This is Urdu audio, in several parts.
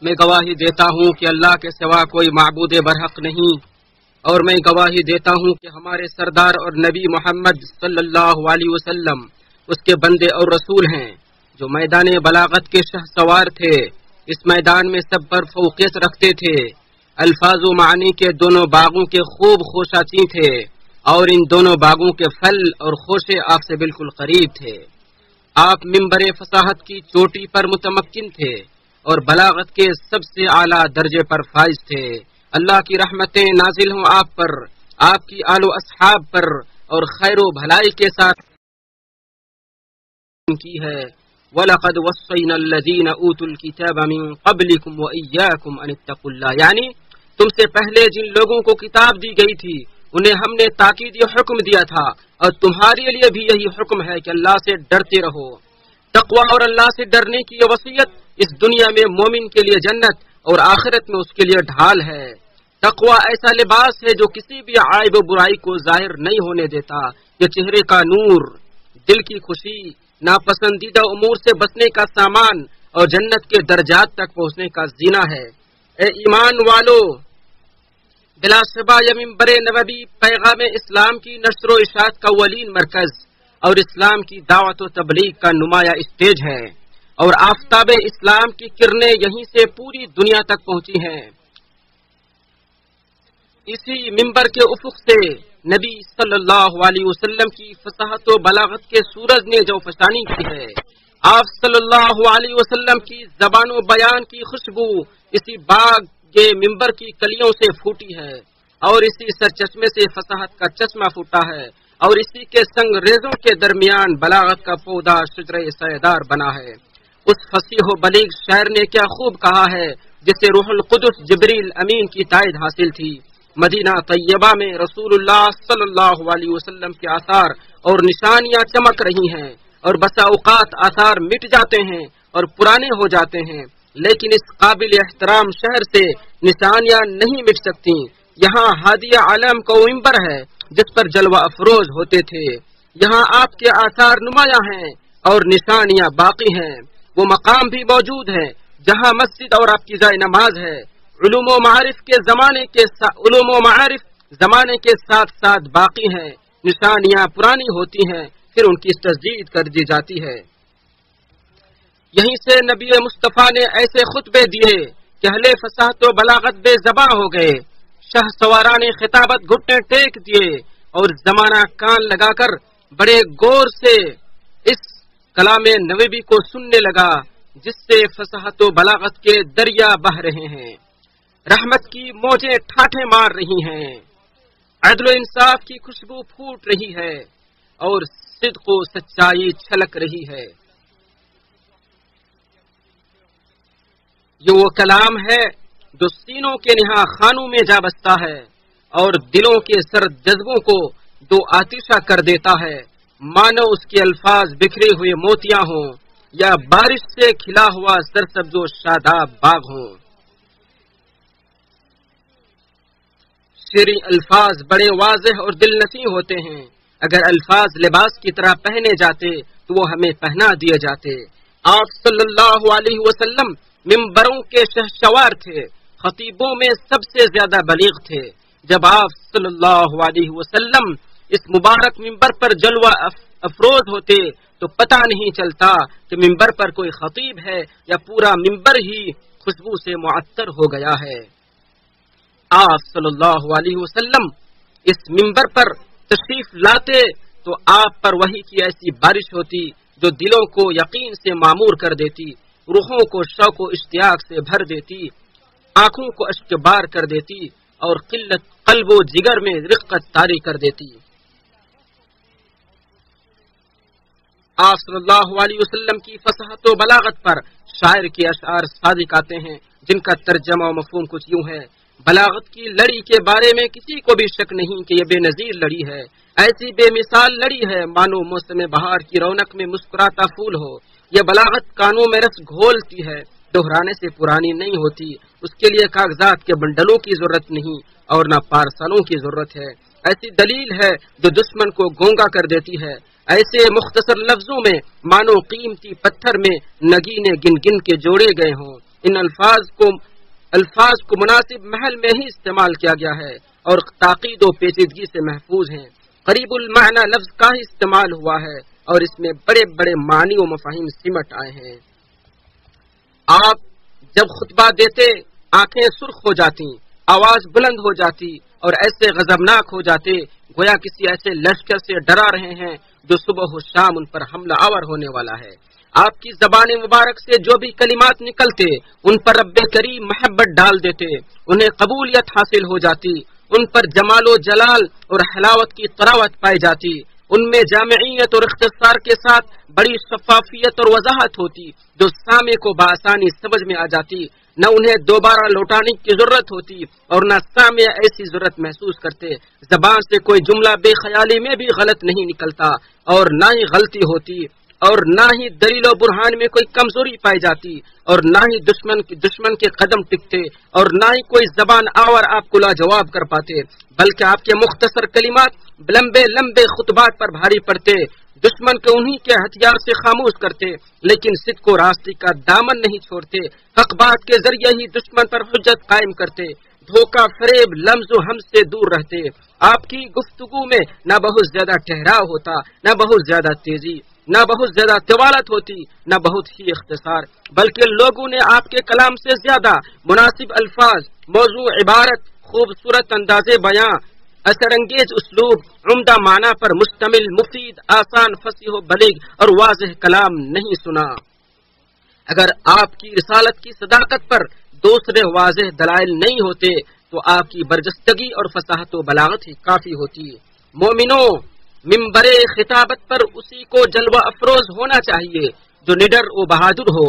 میں گواہی دیتا ہوں کہ اللہ کے سوا کوئی معبود برحق نہیں، اور میں گواہی دیتا ہوں کہ ہمارے سردار اور نبی محمد صلی اللہ علیہ وسلم اس کے بندے اور رسول ہیں، جو میدان بلاغت کے شہ سوار تھے، اس میدان میں سب پر فوقیت رکھتے تھے، الفاظ و معنی کے دونوں باغوں کے خوب خوشاچی تھے، اور ان دونوں باغوں کے پھل اور خوشے آپ سے بالکل قریب تھے۔ آپ منبر فصاحت کی چوٹی پر متمکن تھے اور بلاغت کے سب سے اعلیٰ درجے پر فائز تھے۔ اللہ کی رحمتیں نازل ہوں آپ پر، آپ کی آل و اصحاب پر، اور خیر و بھلائی کے ساتھ کی ہے۔ وَلَقَدْ وَصَّيْنَا الَّذِينَ أُوتُوا الْكِتَابَ مِنْ قَبْلِكُمْ وَإِيَّاكُمْ أَنِ اتَّقُوا اللَّهَ، یعنی تم سے پہلے جن لوگوں کو کتاب دی گئی تھی انہیں ہم نے تاکیدی حکم دیا تھا، اور تمہارے لیے بھی یہی حکم ہے کہ اللہ سے ڈرتے رہو۔ تقوی اور اللہ سے ڈرنے کی یہ وصیت اس دنیا میں مومن کے لیے جنت اور آخرت میں اس کے لیے ڈھال ہے۔ تقوی ایسا لباس ہے جو کسی بھی عیب و برائی کو ظاہر نہیں ہونے دیتا، یہ چہرے کا نور، دل کی خوشی، ناپسندیدہ امور سے بچنے کا سامان اور جنت کے درجات تک پہنچنے کا زینہ ہے۔ اے ایمان والو، بلا شبہ یہ منبر نبوی پیغام اسلام کی نشر و اشاعت کا اولین مرکز اور اسلام کی دعوت و تبلیغ کا نمایاں اسٹیج ہے، اور آفتاب اسلام کی کرنیں یہیں سے پوری دنیا تک پہنچی ہیں۔ اسی منبر کے افق سے نبی صلی اللہ علیہ وسلم کی فصاحت و بلاغت کے سورج نے جو فشانی کی ہے، آپ صلی اللہ علیہ وسلم کی زبان و بیان کی خوشبو اسی باغ کے منبر کی کلیوں سے پھوٹی ہے، اور اسی سرچشمے سے فصاحت کا چشمہ پھوٹا ہے، اور اسی کے سنگ ریزوں کے درمیان بلاغت کا پودا شجرہ سایدار بنا ہے۔ اس فصیح و بلیغ شاعر نے کیا خوب کہا ہے، جسے روح القدس جبریل امین کی تائید حاصل تھی۔ مدینہ طیبہ میں رسول اللہ صلی اللہ علیہ وسلم کے آثار اور نشانیاں چمک رہی ہیں، اور بسا اوقات آثار مٹ جاتے ہیں اور پرانے ہو جاتے ہیں، لیکن اس قابل احترام شہر سے نشانیاں نہیں مٹ سکتی۔ یہاں ہادی عالم کا منبر ہے جس پر جلوہ افروز ہوتے تھے، یہاں آپ کے آثار نمایاں ہیں اور نشانیاں باقی ہیں۔ وہ مقام بھی موجود ہے جہاں مسجد اور آپ کی جائے نماز ہے۔ علوم و معارف زمانے کے ساتھ ساتھ باقی ہیں، نشانیاں پرانی ہوتی ہیں، پھر ان کی تجدید کر دی جاتی ہے۔ یہیں سے نبی مصطفیٰ نے ایسے خطبے دیے کہ اہل فصاحت و بلاغت بے زباں ہو گئے، شہ سواران خطابت گھٹنے ٹیک دیے، اور زمانہ کان لگا کر بڑے غور سے اس کلام نبوی کو سننے لگا، جس سے فصاحت و بلاغت کے دریا بہ رہے ہیں، رحمت کی موجیں ٹھاٹھے مار رہی ہیں، عدل و انصاف کی خوشبو پھوٹ رہی ہے، اور صدق و سچائی چھلک رہی ہے۔ یہ وہ کلام ہے جو سینوں کے نہا خانوں میں جا بستا ہے، اور دلوں کے سرد جذبوں کو دو آتشہ کر دیتا ہے، مانو اس کے الفاظ بکھرے ہوئے موتیاں ہوں یا بارش سے کھلا ہوا سرسبز و شاداب باغ ہوں۔ شیریں الفاظ بڑے واضح اور دل نشیں ہوتے ہیں، اگر الفاظ لباس کی طرح پہنے جاتے تو وہ ہمیں پہنا دیے جاتے۔ آپ صلی اللہ علیہ وسلم منبروں کے شہسوار تھے، خطیبوں میں سب سے زیادہ بلیغ تھے۔ جب آپ صلی اللہ علیہ وسلم اس مبارک منبر پر جلوہ افروز ہوتے تو پتہ نہیں چلتا کہ منبر پر کوئی خطیب ہے یا پورا منبر ہی خوشبو سے معطر ہو گیا ہے۔ آپ صلی اللہ علیہ وسلم اس منبر پر تشریف لاتے تو آپ پر وحی کی ایسی بارش ہوتی جو دلوں کو یقین سے معمور کر دیتی، روحوں کو شوق و اشتیاق سے بھر دیتی، آنکھوں کو اشکبار کر دیتی، اور قلب و جگر میں رقت طاری کر دیتی۔ آپ صلی اللہ علیہ وسلم کی فصاحت و بلاغت پر شاعر کے اشعار صادق آتے ہیں، جن کا ترجمہ و مفہوم کچھ یوں ہے: بلاغت کی لڑی کے بارے میں کسی کو بھی شک نہیں کہ یہ بے نظیر لڑی ہے، ایسی بے مثال لڑی ہے مانو موسم بہار کی رونق میں مسکراتا پھول ہو۔ یہ بلاغت کانوں میں رس گھولتی ہے، دہرانے سے پرانی نہیں ہوتی، اس کے لیے کاغذات کے بنڈلوں کی ضرورت نہیں اور نہ پارسلوں کی ضرورت ہے۔ ایسی دلیل ہے جو دشمن کو گونگا کر دیتی ہے، ایسے مختصر لفظوں میں مانو قیمتی پتھر میں نگینے گن گن کے جوڑے گئے ہوں۔ ان الفاظ کو مناسب محل میں ہی استعمال کیا گیا ہے اور تعقید و پیچیدگی سے محفوظ ہیں۔ قریب المعنی لفظ کا ہی استعمال ہوا ہے اور اس میں بڑے بڑے معنی و مفاہیم سمٹ آئے ہیں۔ آپ جب خطبہ دیتے آنکھیں سرخ ہو جاتی، آواز بلند ہو جاتی اور ایسے غضبناک ہو جاتے گویا کسی ایسے لشکر سے ڈرا رہے ہیں جو صبح و شام ان پر حملہ آور ہونے والا ہے۔ آپ کی زبان مبارک سے جو بھی کلمات نکلتے ان پر رب کریم محبت ڈال دیتے، انہیں قبولیت حاصل ہو جاتی، ان پر جمال و جلال اور حلاوت کی طراوت پائی جاتی، ان میں جامعیت اور اختصار کے ساتھ بڑی شفافیت اور وضاحت ہوتی جو سامع کو بآسانی سمجھ میں آ جاتی، نہ انہیں دوبارہ لوٹانے کی ضرورت ہوتی اور نہ سامع ایسی ضرورت محسوس کرتے۔ زبان سے کوئی جملہ بے خیالی میں بھی غلط نہیں نکلتا اور نہ ہی غلطی ہوتی اور نہ ہی دلیل و برہان میں کوئی کمزوری پائی جاتی اور نہ ہی دشمن کے قدم ٹکتے اور نہ ہی کوئی زبان آور آپ کو لاجواب کر پاتے، بلکہ آپ کے مختصر کلمات لمبے لمبے خطبات پر بھاری پڑتے، دشمن کو انہی کے ہتھیار سے خاموش کرتے، لیکن صدق و راستی کا دامن نہیں چھوڑتے، حق بات کے ذریعے ہی دشمن پر حجت قائم کرتے، دھوکہ فریب لمز و ہم سے دور رہتے۔ آپ کی گفتگو میں نہ بہت زیادہ ٹھہراؤ ہوتا، نہ بہت زیادہ تیزی، نہ بہت زیادہ طوالت ہوتی، نہ بہت ہی اختصار، بلکہ لوگوں نے آپ کے کلام سے زیادہ مناسب الفاظ، موضوع عبارت، خوبصورت انداز بیاں، اثر انگیز اسلوب، عمدہ معنی پر مشتمل مفید، آسان، فصیح و بلیغ اور واضح کلام نہیں سنا۔ اگر آپ کی رسالت کی صداقت پر دوسرے واضح دلائل نہیں ہوتے تو آپ کی برجستگی اور فصاحت و بلاغت ہی کافی ہوتی۔ مومنوں، منبر خطابت پر اسی کو جلوہ افروز ہونا چاہیے جو نڈر و بہادر ہو،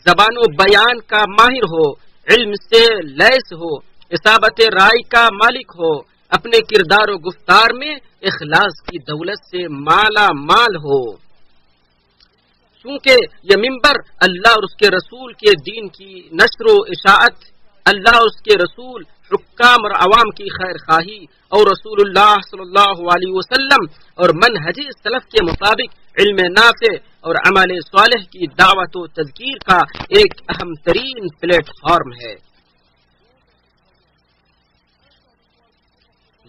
زبان و بیان کا ماہر ہو، علم سے لیس ہو، اصابت رائے کا مالک ہو، اپنے کردار و گفتار میں اخلاص کی دولت سے مالا مال ہو۔ چونکہ یہ منبر اللہ اور اس کے رسول کے دین کی نشر و اشاعت، اللہ اور اس کے رسول، حکام اور عوام کی خیر خواہی اور رسول اللہ صلی اللہ علیہ وسلم اور منہج سلف کے مطابق علم نافع اور عمل صالح کی دعوت و تذکیر کا ایک اہم ترین پلیٹ فارم ہے۔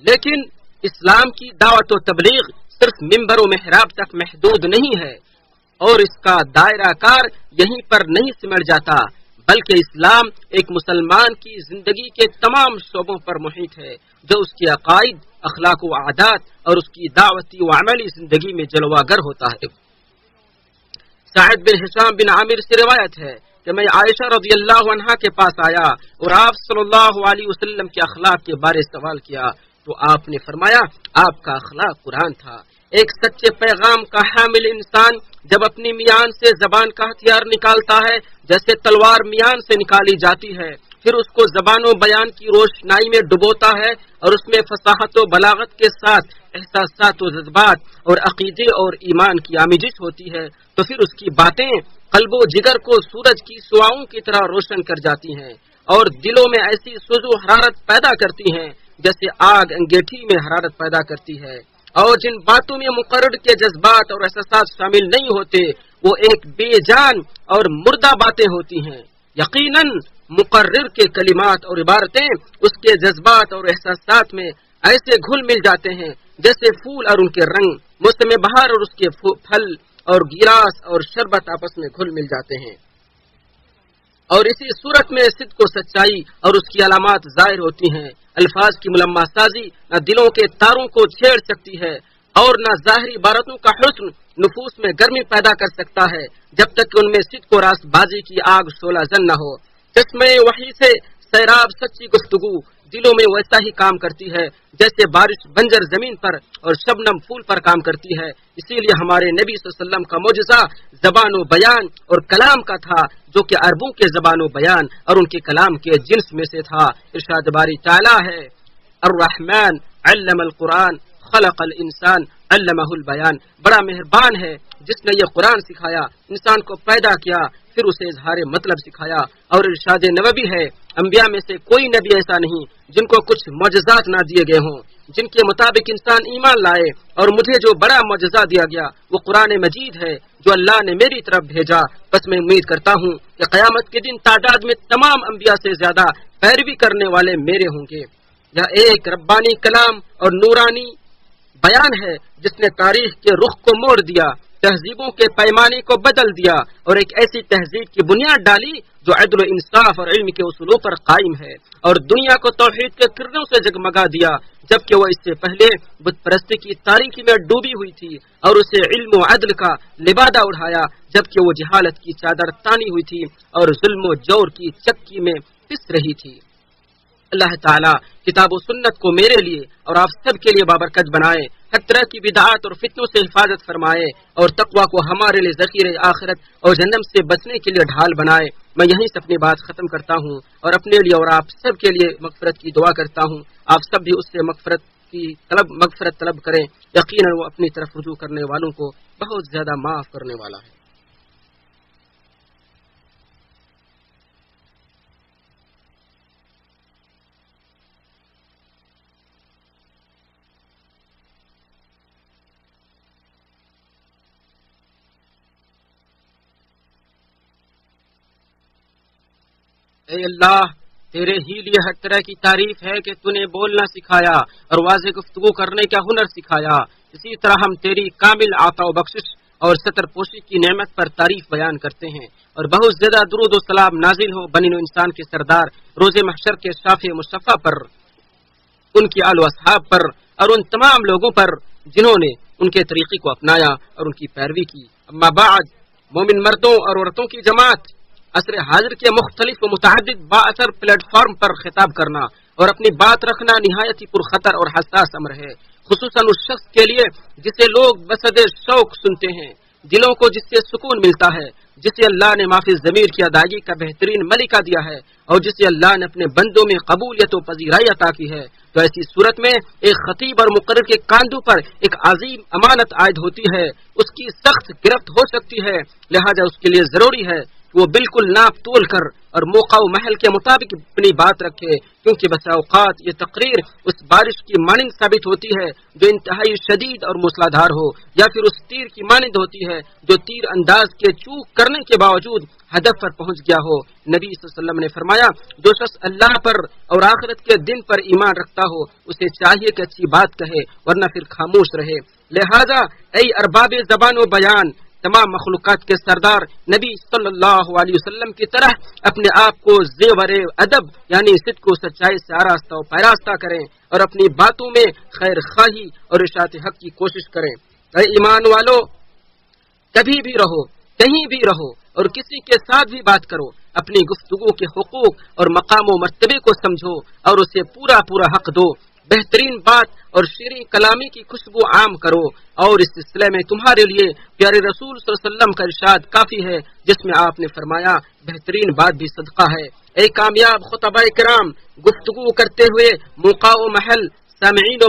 لیکن اسلام کی دعوت و تبلیغ صرف منبر و محراب تک محدود نہیں ہے اور اس کا دائرہ کار یہیں پر نہیں سمٹ جاتا، بلکہ اسلام ایک مسلمان کی زندگی کے تمام شعبوں پر محیط ہے جو اس کے عقائد، اخلاق و عادات اور اس کی دعوتی و عملی زندگی میں جلوہ گر ہوتا ہے۔ سعد بن ہشام بن عامر سے روایت ہے کہ میں عائشہ رضی اللہ عنہا کے پاس آیا اور آپ صلی اللہ علیہ وسلم کے اخلاق کے بارے سوال کیا تو آپ نے فرمایا آپ کا اخلاق قرآن تھا۔ ایک سچے پیغام کا حامل انسان جب اپنی میان سے زبان کا ہتھیار نکالتا ہے جیسے تلوار میان سے نکالی جاتی ہے، پھر اس کو زبان و بیان کی روشنائی میں ڈبوتا ہے اور اس میں فصاحت و بلاغت کے ساتھ احساسات و جذبات اور عقیدے اور ایمان کی آمیزش ہوتی ہے، تو پھر اس کی باتیں قلب و جگر کو سورج کی شعاؤں کی طرح روشن کر جاتی ہیں اور دلوں میں ایسی سوز و حرارت پیدا کرتی ہیں جیسے آگ انگیٹھی میں حرارت پیدا کرتی ہے، اور جن باتوں میں مقرر کے جذبات اور احساسات شامل نہیں ہوتے وہ ایک بے جان اور مردہ باتیں ہوتی ہیں۔ یقیناً مقرر کے کلمات اور عبارتیں اس کے جذبات اور احساسات میں ایسے گھل مل جاتے ہیں جیسے پھول اور ان کے رنگ، موسم بہار اور اس کے پھل اور گلاس اور شربت آپس میں گھل مل جاتے ہیں، اور اسی صورت میں صدق و سچائی اور اس کی علامات ظاہر ہوتی ہیں۔ الفاظ کی ملمہ سازی نہ دلوں کے تاروں کو چھیڑ سکتی ہے اور نہ ظاہری عبارتوں کا حسن نفوس میں گرمی پیدا کر سکتا ہے جب تک کہ ان میں صدق و راست بازی کی آگ شعلہ زن نہ ہو۔ چشمے وحی سے سیراب سچی گفتگو دلوں میں ویسا ہی کام کرتی ہے جیسے بارش بنجر زمین پر اور شبنم پھول پر کام کرتی ہے۔ اسی لیے ہمارے نبی صلی اللہ علیہ وسلم کا معجزہ زبان و بیان اور کلام کا تھا جو کہ عربوں کے زبان و بیان اور ان کے کلام کے جنس میں سے تھا۔ ارشاد باری تعالی ہے، الرحمن علم القرآن خلق الانسان علمہ البیان، بڑا مہربان ہے جس نے یہ قرآن سکھایا، انسان کو پیدا کیا پھر اسے اظہار مطلب سکھایا۔ اور ارشاد نبوی ہے، انبیاء میں سے کوئی نبی ایسا نہیں جن کو کچھ معجزات نہ دیے گئے ہوں جن کے مطابق انسان ایمان لائے، اور مجھے جو بڑا معجزہ دیا گیا وہ قرآن مجید ہے جو اللہ نے میری طرف بھیجا، بس میں امید کرتا ہوں کہ قیامت کے دن تعداد میں تمام انبیاء سے زیادہ پیروی کرنے والے میرے ہوں گے۔ یہ ایک ربانی کلام اور نورانی بیان ہے جس نے تاریخ کے رخ کو موڑ دیا، تہذیبوں کے پیمانے کو بدل دیا، اور ایک ایسی تہذیب کی بنیاد ڈالی جو عدل و انصاف اور علم کے اصولوں پر قائم ہے، اور دنیا کو توحید کے کرنوں سے جگمگا دیا، جبکہ وہ اس سے پہلے بت پرستی کی تاریکی میں ڈوبی ہوئی تھی، اور اسے علم و عدل کا لبادہ اڑایا جبکہ وہ جہالت کی چادر تانی ہوئی تھی اور ظلم و جور کی چکی میں پس رہی تھی۔ اللہ تعالیٰ کتاب و سنت کو میرے لیے اور آپ سب کے لیے بابرکت بنائے، ہر طرح کی بدعات اور فتنوں سے حفاظت فرمائے، اور تقویٰ کو ہمارے لیے ذخیرہ آخرت اور جہنم سے بچنے کے لیے ڈھال بنائے۔ میں یہیں سے اپنی بات ختم کرتا ہوں اور اپنے لیے اور آپ سب کے لیے مغفرت کی دعا کرتا ہوں۔ آپ سب بھی اس سے مغفرت طلب کریں، یقیناً وہ اپنی طرف رجوع کرنے والوں کو بہت زیادہ معاف کرنے والا ہے۔ اے اللہ، تیرے ہی لیے ہر طرح کی تعریف ہے کہ تو نے بولنا سکھایا اور واضح گفتگو کرنے کا ہنر سکھایا۔ اسی طرح ہم تیری کامل عطا و بخشش اور ستر پوشی کی نعمت پر تعریف بیان کرتے ہیں، اور بہت زیادہ درود و سلام نازل ہو بنی نوع انسان کے سردار روز محشر کے شافع مصطفیٰ پر، ان کی آل و اصحاب پر، اور ان تمام لوگوں پر جنہوں نے ان کے طریقے کو اپنایا اور ان کی پیروی کی۔ اما بعد، مومن مردوں اور عورتوں کی جماعت، عصر حاضر کے مختلف و متعدد با اثر پلیٹ فارم پر خطاب کرنا اور اپنی بات رکھنا نہایت ہی پرخطر اور حساس امر ہے، خصوصاً اس شخص کے لیے جسے لوگ بصد شوق سنتے ہیں، دلوں کو جس سے سکون ملتا ہے، جسے اللہ نے معافی ضمیر کی ادائیگی کا بہترین ملکہ دیا ہے، اور جسے اللہ نے اپنے بندوں میں قبولیت و پذیرائی عطا کی ہے۔ تو ایسی صورت میں ایک خطیب اور مقرر کے کاندھوں پر ایک عظیم امانت عائد ہوتی ہے، اس کی سخت گرفت ہو سکتی ہے، لہذا اس کے لیے ضروری ہے وہ بالکل ناپ تول کر اور موقع و محل کے مطابق اپنی بات رکھے، کیونکہ بسا اوقات یہ تقریر اس بارش کی مانند ثابت ہوتی ہے جو انتہائی شدید اور موسلادھار ہو، یا پھر اس تیر کی مانند ہوتی ہے جو تیر انداز کے چوک کرنے کے باوجود ہدف پر پہنچ گیا ہو۔ نبی صلی اللہ علیہ وسلم نے فرمایا، جو شخص اللہ پر اور آخرت کے دن پر ایمان رکھتا ہو اسے چاہیے کہ اچھی بات کہے ورنہ پھر خاموش رہے۔ لہذا اے ارباب زبان و بیان، تمام مخلوقات کے سردار نبی صلی اللہ علیہ وسلم کی طرح اپنے آپ کو زیور ادب یعنی صدق و سچائی سے آراستہ و پیراستہ کریں، اور اپنی باتوں میں خیر خواہی اور اشاعت حق کی کوشش کریں۔ اے ایمان والو، کبھی بھی رہو، کہیں بھی رہو، اور کسی کے ساتھ بھی بات کرو، اپنی گفتگو کے حقوق اور مقام و مرتبے کو سمجھو اور اسے پورا پورا حق دو۔ بہترین بات اور شیریں کلامی کی خوشبو عام کرو، اور اس سلسلے میں تمہارے لیے پیارے رسول صلی اللہ علیہ وسلم کا ارشاد کافی ہے، جس میں آپ نے فرمایا، بہترین بات بھی صدقہ ہے۔ اے کامیاب خطباء کرام، گفتگو کرتے ہوئے موقع و محل، سامعین و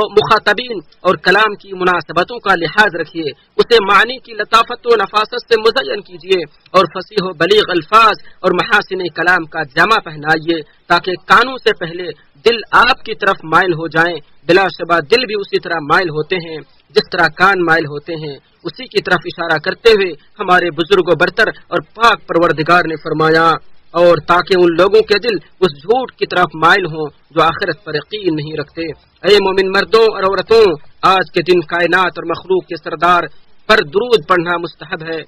مخاطبین اور کلام کی مناسبتوں کا لحاظ رکھیے، اسے معنی کی لطافت و نفاست سے مزین کیجیے، اور فصیح و بلیغ الفاظ اور محاسن کلام کا جامہ پہنائیے، تاکہ کانوں سے پہلے دل آپ کی طرف مائل ہو جائیں۔ بلا شبہ دل بھی اسی طرح مائل ہوتے ہیں جس طرح کان مائل ہوتے ہیں، اسی کی طرف اشارہ کرتے ہوئے ہمارے بزرگ و برتر اور پاک پروردگار نے فرمایا، اور تاکہ ان لوگوں کے دل اس جھوٹ کی طرف مائل ہوں جو آخرت پر یقین نہیں رکھتے۔ اے مومن مردوں اور عورتوں، آج کے دن کائنات اور مخلوق کے سردار پر درود پڑھنا مستحب ہے،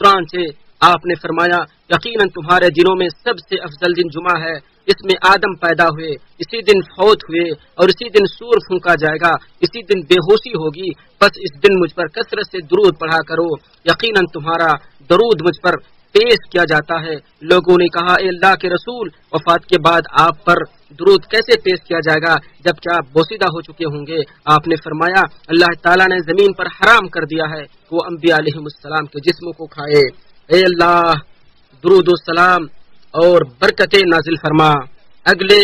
چنانچہ آپ نے فرمایا، یقیناً تمہارے دنوں میں سب سے افضل دن جمعہ ہے، اس میں آدم پیدا ہوئے، اسی دن فوت ہوئے، اور اسی دن سور پھونکا جائے گا، اسی دن بے ہوشی ہوگی، بس اس دن مجھ پر کثرت سے درود پڑھا کرو، یقیناً تمہارا درود مجھ پر پیش کیا جاتا ہے۔ لوگوں نے کہا، اے اللہ کے رسول، وفات کے بعد آپ پر درود کیسے پیش کیا جائے گا جبکہ آپ بوسیدہ ہو چکے ہوں گے؟ آپ نے فرمایا، اللہ تعالیٰ نے زمین پر حرام کر دیا ہے کہ وہ انبیاء علیہم السلام کے جسموں کو کھائے۔ اے اللہ، درود و سلام اور برکتیں نازل فرما اگلے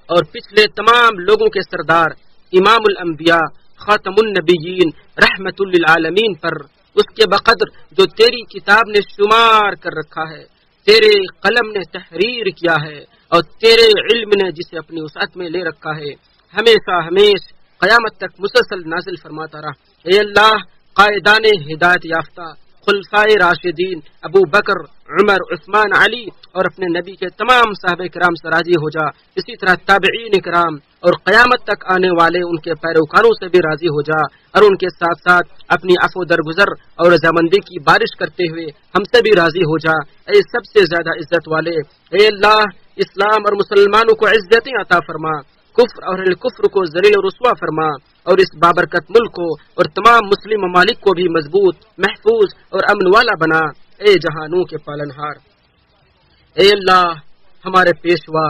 اور پچھلے تمام لوگوں کے سردار امام الانبیاء خاتم النبیین رحمت للعالمین پر، اس کے بقدر جو تیری کتاب نے شمار کر رکھا ہے، تیرے قلم نے تحریر کیا ہے، اور تیرے علم نے جسے اپنی وسعت میں لے رکھا ہے، ہمیشہ ہمیش قیامت تک مسلسل نازل فرماتا رہا۔ اے اللہ قائدان ہدایت یافتہ خلفائے راشدین ابو بکر، عمر، عثمان، علی اور اپنے نبی کے تمام صحابہ کرام سے راضی ہو جا، اسی طرح تابعین کرام اور قیامت تک آنے والے ان کے پیروکاروں سے بھی راضی ہو جا، اور ان کے ساتھ ساتھ اپنی عفو درگزر اور رضامندی کی بارش کرتے ہوئے ہم سے بھی راضی ہو جا۔ اے سب سے زیادہ عزت والے، اے اللہ اسلام اور مسلمانوں کو عزتیں عطا فرما، کفر اور الکفر کو ذلیل و رسوا فرما، اور اس بابرکت ملک کو اور تمام مسلم ممالک کو بھی مضبوط، محفوظ اور امن والا بنا۔ اے جہانوں کے پالنہار، اے اللہ ہمارے پیشوا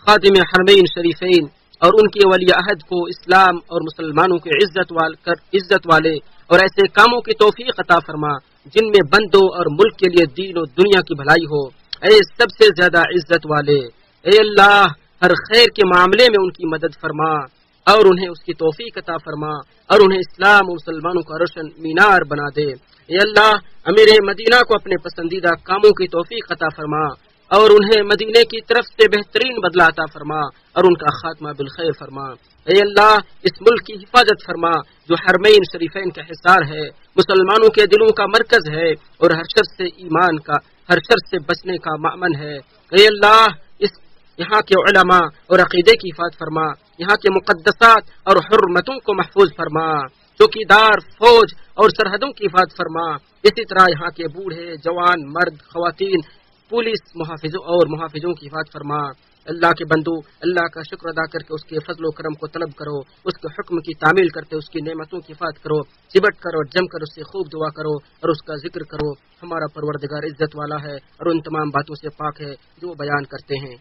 خادم حرمین شریفین اور ان کے ولی عہد کو اسلام اور مسلمانوں کے عزت والے اور ایسے کاموں کی توفیق عطا فرما جن میں بندوں اور ملک کے لیے دین و دنیا کی بھلائی ہو۔ اے سب سے زیادہ عزت والے، اے اللہ ہر خیر کے معاملے میں ان کی مدد فرما اور انہیں اس کی توفیق عطا فرما اور انہیں اسلام و مسلمانوں کا روشن مینار بنا دے۔ اے اللہ امیر مدینہ کو اپنے پسندیدہ کاموں کی توفیق عطا فرما اور انہیں مدینے کی طرف سے بہترین بدلہ عطا فرما اور ان کا خاتمہ بالخیر فرما۔ اے اللہ اس ملک کی حفاظت فرما جو حرمین شریفین کا حصار ہے، مسلمانوں کے دلوں کا مرکز ہے اور ہر شر سے ایمان کا، ہر شر سے بچنے کا مأمن ہے۔ اے اللہ یہاں کے علماء اور عقیدے کی حفاظت فرما، یہاں کے مقدسات اور حرمتوں کو محفوظ فرما، چوکیدار، فوج اور سرحدوں کی حفاظت فرما، اسی طرح یہاں کے بوڑھے، جوان، مرد، خواتین، پولیس محافظوں کی حفاظت فرما۔ اللہ کے بندو، اللہ کا شکر ادا کر کے اس کے فضل و کرم کو طلب کرو، اس کے حکم کی تعمیل کرتے اس کی نعمتوں کی حفاظت کرو، چبٹ کر اور جم کر اس سے خوب دعا کرو اور اس کا ذکر کرو۔ ہمارا پروردگار عزت والا ہے اور ان تمام باتوں سے پاک ہے جو وہ بیان کرتے ہیں۔